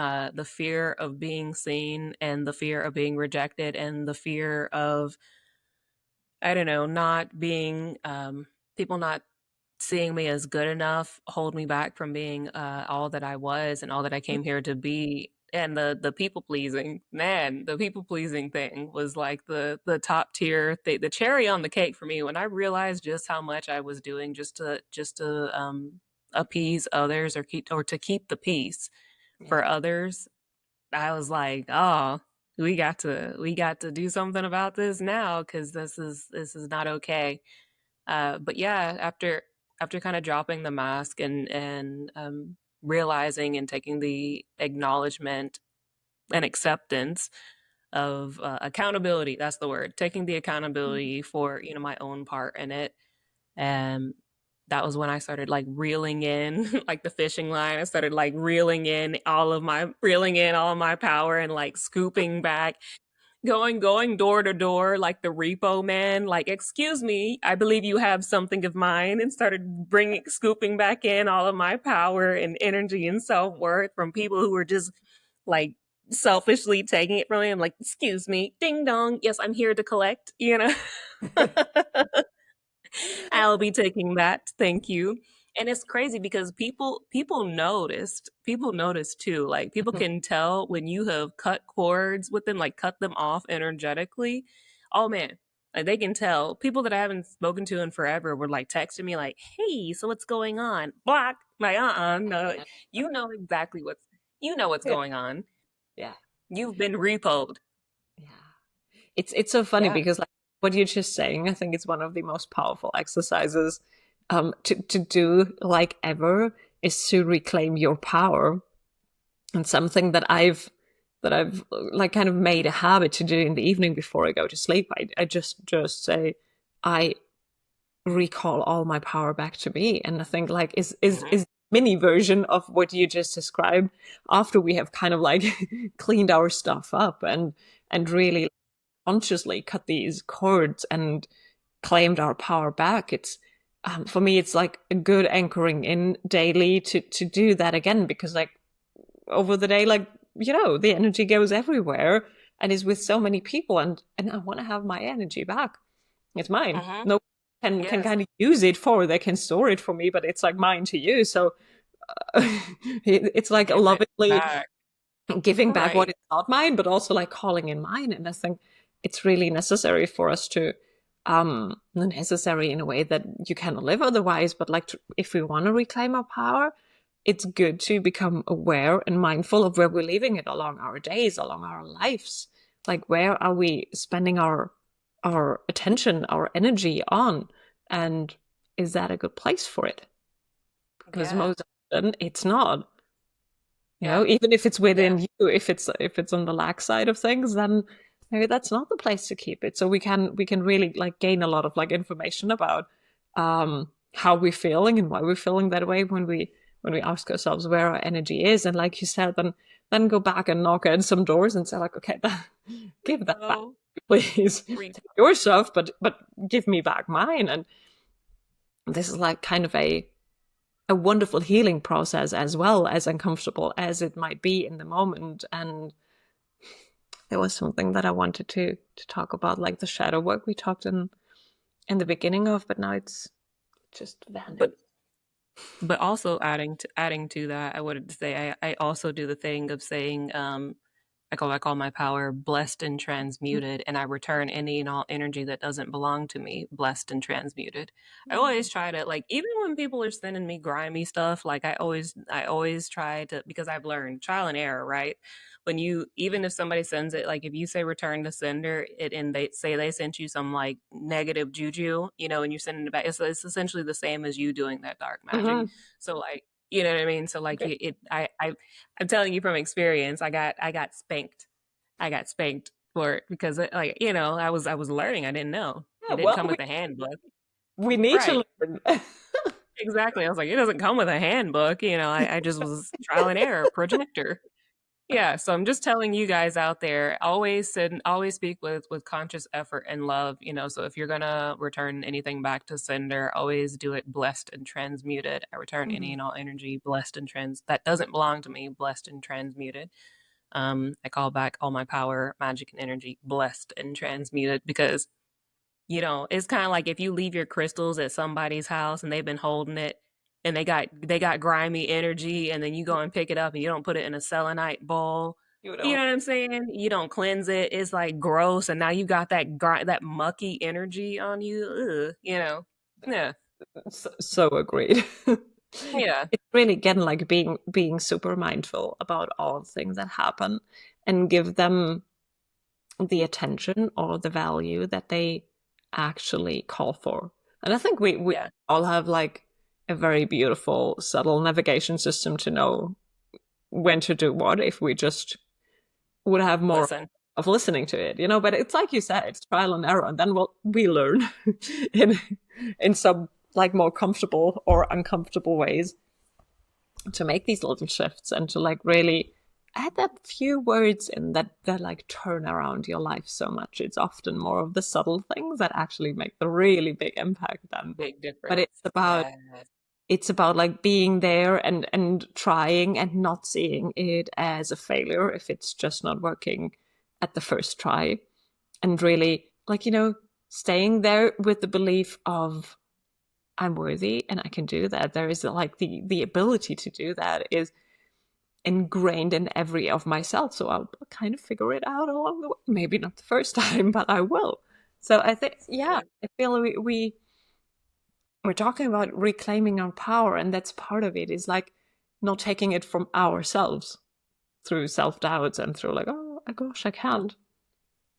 fear of being seen and the fear of being rejected and the fear of, I don't know, not being people not seeing me as good enough hold me back from being all that I was and all that I came here to be. And the people pleasing, man, the people pleasing thing was like the top tier thing, the cherry on the cake for me when I realized just how much I was doing just to appease others or to keep the peace Yeah. for others. I was like, oh, we got to do something about this now because this is not okay. But yeah, after kind of dropping the mask and realizing and taking the acknowledgement and acceptance of accountability, that's the word, taking the Mhm. accountability for my own part in it. And that was when I started like reeling in like the fishing line. I started like reeling in all of my power and like scooping back, going door to door like the repo man, like, excuse me, I believe you have something of mine, and started bringing scooping back in all of my power and energy and self-worth from people who were just like selfishly taking it from me. I'm like, excuse me, ding dong, yes, I'm here to collect. I'll be taking that. Thank you. And it's crazy because people noticed too. Like people can tell when you have cut cords with them, like cut them off energetically. Oh man. Like they can tell. People that I haven't spoken to in forever were like texting me like, "Hey, so what's going on?" Block. Like, no. You know what's Yeah. going on. Yeah. You've been repoed. Yeah. It's so funny Yeah. because like what you're just saying, I think it's one of the most powerful exercises to do like ever is to reclaim your power. And something that I've like kind of made a habit to do in the evening before I go to sleep. I just say I recall all my power back to me. And I think like is mini version of what you just described after we have kind of like cleaned our stuff up and really consciously cut these cords and claimed our power back. It's for me, it's like a good anchoring in daily to do that again because like over the day, like the energy goes everywhere and is with so many people, and I want to have my energy back. It's mine. Mm-hmm. No one can Yes. kind of use it for. They can store it for me, but it's like mine to use. So it's like Give it lovingly back. giving back what Right. is not mine, but also like calling in mine. And I think it's really necessary for us to necessary in a way that you cannot live otherwise, but like if we want to reclaim our power, it's good to become aware and mindful of where we're leaving it along our days, along our lives. Like where are we spending our attention, our energy on? And is that a good place for it? Because Yeah. most often it's not. Yeah. Even if it's Yeah. within you, if it's on the lack side of things, then maybe that's not the place to keep it. So we can really like gain a lot of like information about how we're feeling and why we're feeling that way when we ask ourselves where our energy is. And like you said, then go back and knock on some doors and say like, okay, give that back, Rico. please. Take Rico. your stuff, but give me back mine. And this is like kind of a wonderful healing process as well, as uncomfortable as it might be in the moment. And there was something that I wanted to talk about, like the shadow work we talked in the beginning of, but now it's just vanished. But also adding to that, I would say I also do the thing of saying I call my power blessed and transmuted, and I return any and all energy that doesn't belong to me, blessed and transmuted. I always try to, like, even when people are sending me grimy stuff, like I always try to, because I've learned trial and error, right? When you, even if somebody sends it, like if you say return to sender, it and they say they sent you some like negative juju, and you send it back, it's essentially the same as you doing that dark magic. Mm-hmm. So like, you know what I mean? So like Okay. I'm telling you from experience. I got spanked. I got spanked for it because like I was learning. I didn't know. Yeah, It didn't well, come with a handbook, we need right? to learn. Exactly. I was like, it doesn't come with a handbook. I just was trial and error projector. Yeah, so I'm just telling you guys out there, always speak with conscious effort and love, so if you're gonna return anything back to sender, always do it blessed and transmuted. I return any Mhm. and all energy blessed and trans that doesn't belong to me, blessed and transmuted. I call back all my power, magic, and energy blessed and transmuted because it's kind of like if you leave your crystals at somebody's house and they've been holding it and they got grimy energy, and then you go and pick it up and you don't put it in a selenite bowl. You You don't. know what I'm saying? You don't cleanse it. It's like gross, and now you got that mucky energy on you. Ugh, Yeah. So agreed. Yeah. It's really again like being super mindful about all the things that happen and give them the attention or the value that they actually call for. And I think we Yeah. all have like a very beautiful, subtle navigation system to know when to do what if we just would have more Listen. of listening to it, But it's like you said, it's trial and error, and then we learn in in some like more comfortable or uncomfortable ways to make these little shifts and to like really add that few words in that like turn around your life so much. It's often more of the subtle things that actually make the really big impact then. Big But difference. Yeah. it's about like being there and trying and not seeing it as a failure if it's just not working at the first try, and really like staying there with the belief of I'm worthy and I can do that. There is like the ability to do that is ingrained in every of myself, so I'll kind of figure it out along the way. Maybe not the first time, but I will. So I think, yeah, Yeah. I feel we're talking about reclaiming our power, and that's part of it, is like not taking it from ourselves through self-doubts and through like, oh my gosh, I can't.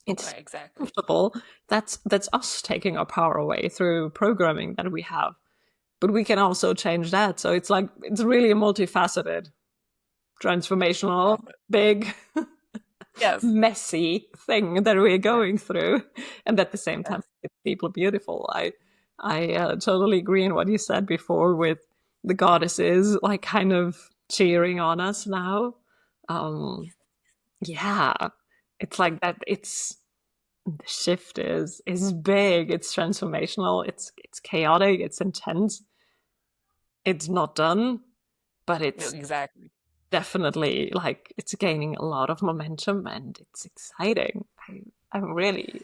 It's Right, exactly. comfortable. That's us taking our power away through programming that we have, but we can also change that. So it's like it's really a multifaceted, transformational, Awesome. big, Yes. messy thing that we're Yes. going through, and at the same time Yes. it's deeply beautiful. I totally agree in what you said before with the goddesses like kind of cheering on us now. um yeah, it's like that. It's the shift is big, it's transformational, it's chaotic, it's intense, it's not done, but it's Exactly. definitely like it's gaining a lot of momentum and it's exciting. I'm really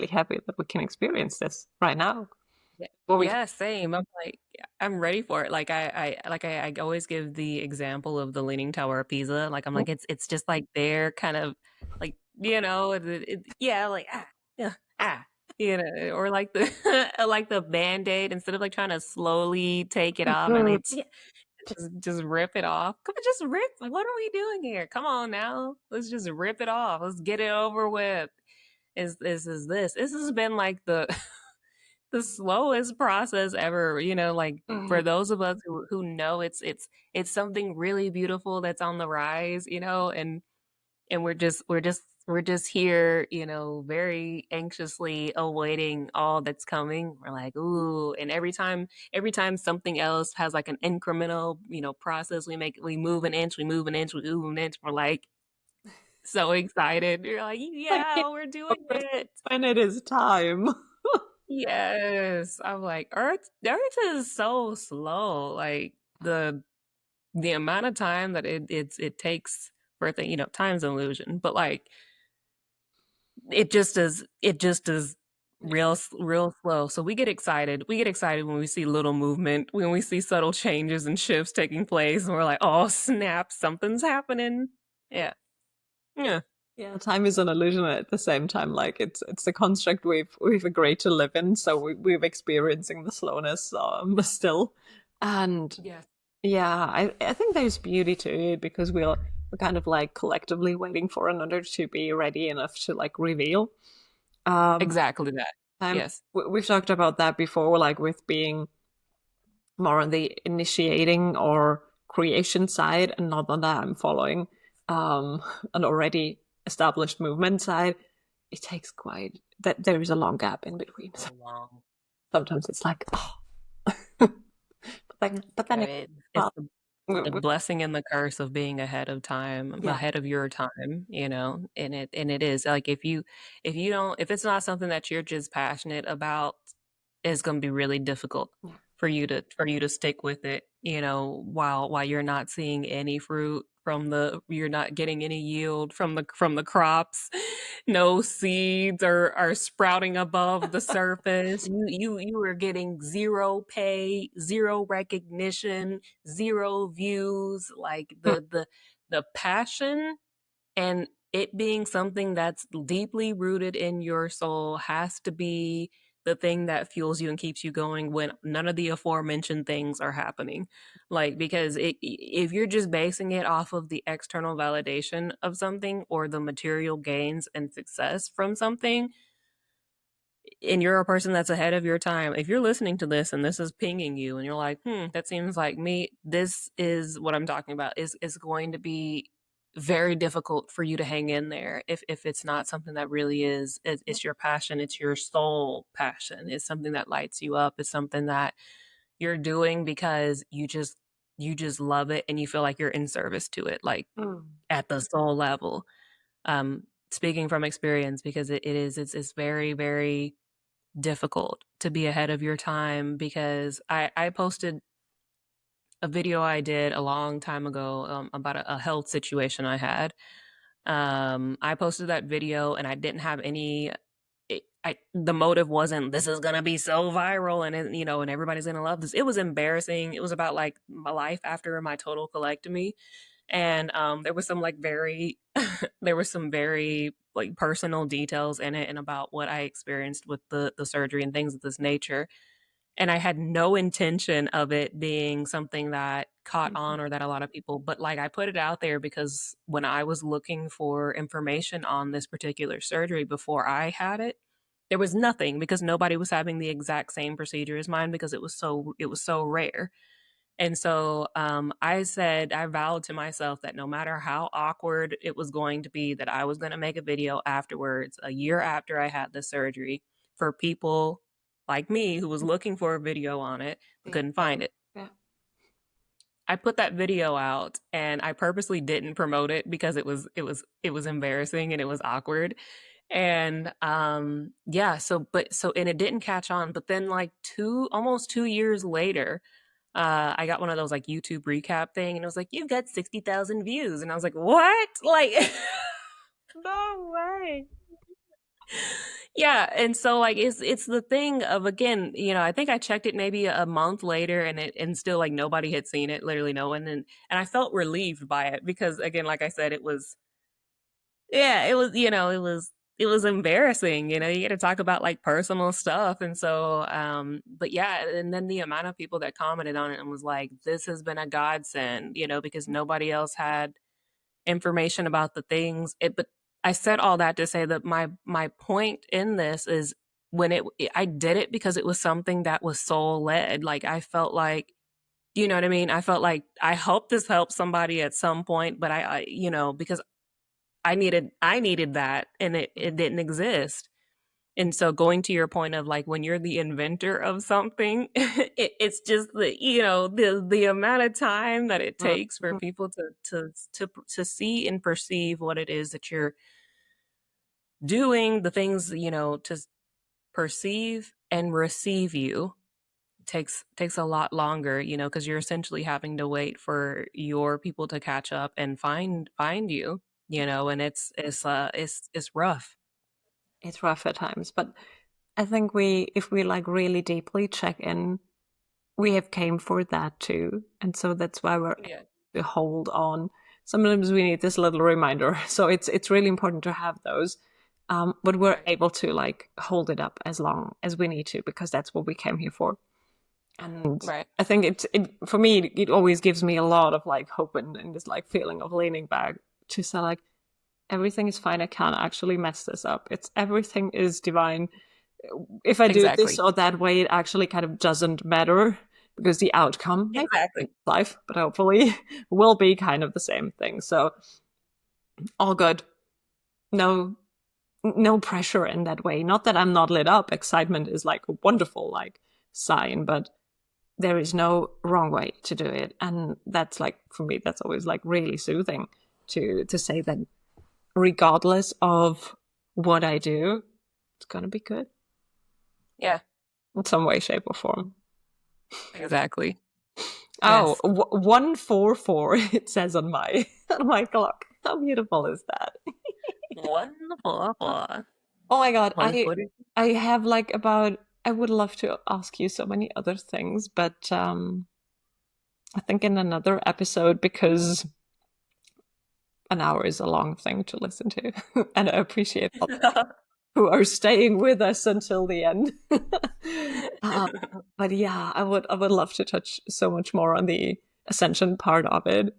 happy that we can experience this right now. Yeah, Well, we yeah, same. I'm like, I'm ready for it. Like I always give the example of the Leaning Tower of Pisa. Like I'm like, it's just like they're kind of like, yeah, like yeah, ah, or like the like the Band-Aid, instead of like trying to slowly take it off and can. it's just rip it off. Come on, just rip. What are we doing here? Come on now. Let's just rip it off. Let's get it over with. This has been like the the slowest process ever, like for those of us who know it's something really beautiful that's on the rise, and we're just here, very anxiously awaiting all that's coming. We're like, ooh, and every time something else has like an incremental, process, we move an inch, we move an inch, we move an inch, we're like so excited. You're like, Like yeah, we're doing it. when it is time. Yes. I'm like, Earth is so slow. Like, the amount of time that it takes for a thing, time's an illusion, but like it just is real slow. So we get excited when we see little movement, when we see subtle changes and shifts taking place, and we're like, oh snap, something's happening. Yeah. Yeah. Yeah, time is an illusion at the same time. Like it's a construct we've agreed to live in, so we're experiencing the slowness still. And Yes. yeah, I think there's beauty to it because we're kind of like collectively waiting for another to be ready enough to like reveal. Um, Exactly that. time Yes. we've talked about that before, like with being more on the initiating or creation side, and not on that I'm following an already established movement side. It takes quite that there is a long gap in between. So So long. sometimes it's like, oh, but then it, It's well, the blessing and the curse of being ahead of time, yeah. ahead of your time, and it is like if it's not something that you're just passionate about, it's going to be really difficult Yeah. for you to stick with it, while you're not seeing any fruit you're not getting any yield from the crops. No seeds are sprouting above the surface. You are getting zero pay, zero recognition, zero views. Like the passion and it being something that's deeply rooted in your soul has to be the thing that fuels you and keeps you going when none of the aforementioned things are happening. Like, because if you're just basing it off of the external validation of something or the material gains and success from something, and you're a person that's ahead of your time, if you're listening to this and this is pinging you and you're like, that seems like me, this is what I'm talking about, is going to be very difficult for you to hang in there if it's not something that really is it's your passion, it's your soul passion, it's something that lights you up, it's something that you're doing because you just love it and you feel like you're in service to it, like Mm. at the soul level. Speaking from experience, because it's very, very difficult to be ahead of your time, because I posted a video I did a long time ago, about a health situation I had. I posted that video and I didn't have any. The motive wasn't this is gonna be so viral and and everybody's gonna love this. It was embarrassing. It was about like my life after my total colectomy, and there was some like very there was some very like personal details in it and about what I experienced with the surgery and things of this nature. And I had no intention of it being something that caught on or that a lot of people, but like I put it out there because when I was looking for information on this particular surgery before I had it, there was nothing because nobody was having the exact same procedure as mine because it was so rare. And so I vowed to myself that no matter how awkward it was going to be, that I was going to make a video afterwards, a year after I had the surgery, for people like me who was looking for a video on it but Yeah. couldn't find it. Yeah. I put that video out and I purposely didn't promote it because it was embarrassing and it was awkward. And yeah, and it didn't catch on, but then like almost 2 years later, I got one of those like YouTube recap thing, and it was like, "You've got 60,000 views," and I was like, "What?" Like, no way. Yeah, and so like it's the thing of, again, I think I checked it maybe a month later, and still like nobody had seen it, literally no one, and I felt relieved by it because, again, like I said, it was, yeah, it was embarrassing. You got to talk about like personal stuff. And so, but yeah, and then the amount of people that commented on it and was like, this has been a godsend, because nobody else had information about the things. But I said all that to say that my point in this is, I did it because it was something that was soul led. Like I felt like, you know what I mean? I felt like I hope this helps somebody at some point, but because I needed that, and it didn't exist. And so, going to your point of like when you're the inventor of something, it's just the amount of time that it takes for Mhm. people to see and perceive what it is that you're doing, the things, to perceive and receive you, takes a lot longer, because you're essentially having to wait for your people to catch up and find you, and it's rough. It's rough at times, but I think if we like really deeply check in, we have came for that too, and so that's why we're able Yeah. to hold on. Sometimes we need this little reminder, so it's really important to have those. But we're Right. able to like hold it up as long as we need to because that's what we came here for. And Right. I think it for me it always gives me a lot of like hope and this like feeling of leaning back to say like everything is fine. I can't actually mess this up. It's everything is divine. If I do this Exactly. or that way, it actually kind of doesn't matter because the outcome maybe Exactly. life, but hopefully will be kind of the same thing. So all good. No no pressure in that way. Not that I'm not lit up. Excitement is like a wonderful like sign, but there is no wrong way to do it. And that's like for me, that's always like really soothing to say that regardless of what I do, it's gonna be good Yeah. in some way, shape, or form. Exactly. Oh, Yes. 144 it says on my on my clock. How beautiful is that? Wonderful. Oh my god, One forty. I have like about I would love to ask you so many other things, but I think in another episode because an hour is a long thing to listen to, and I appreciate all who are staying with us until the end. uh, but yeah, I would love to touch so much more on the ascension part of it.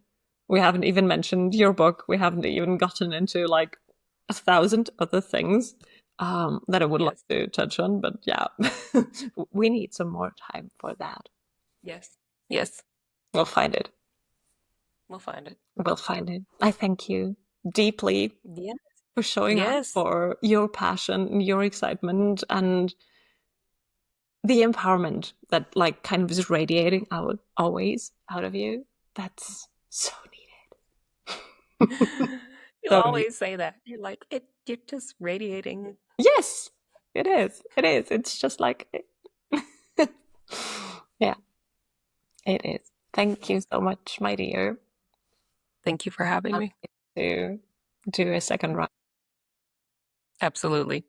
We haven't even mentioned your book. We haven't even gotten into like 1,000 other things that I would love Yes. to touch on. But yeah, we need some more time for that. Yes. Yes. We'll find it. We'll find it. We'll find it. I thank you deeply Yeah. for showing up, Yes. for your passion, your excitement, and the empowerment that like kind of is radiating out always out of you. That's so needed. You So needed. always say that. You're like, you're just radiating. Yes, it is. It is. It's just like yeah, it is. Thank you Yes. so much, my dear. Thank you for having Can't me. wait to do a second round. Absolutely.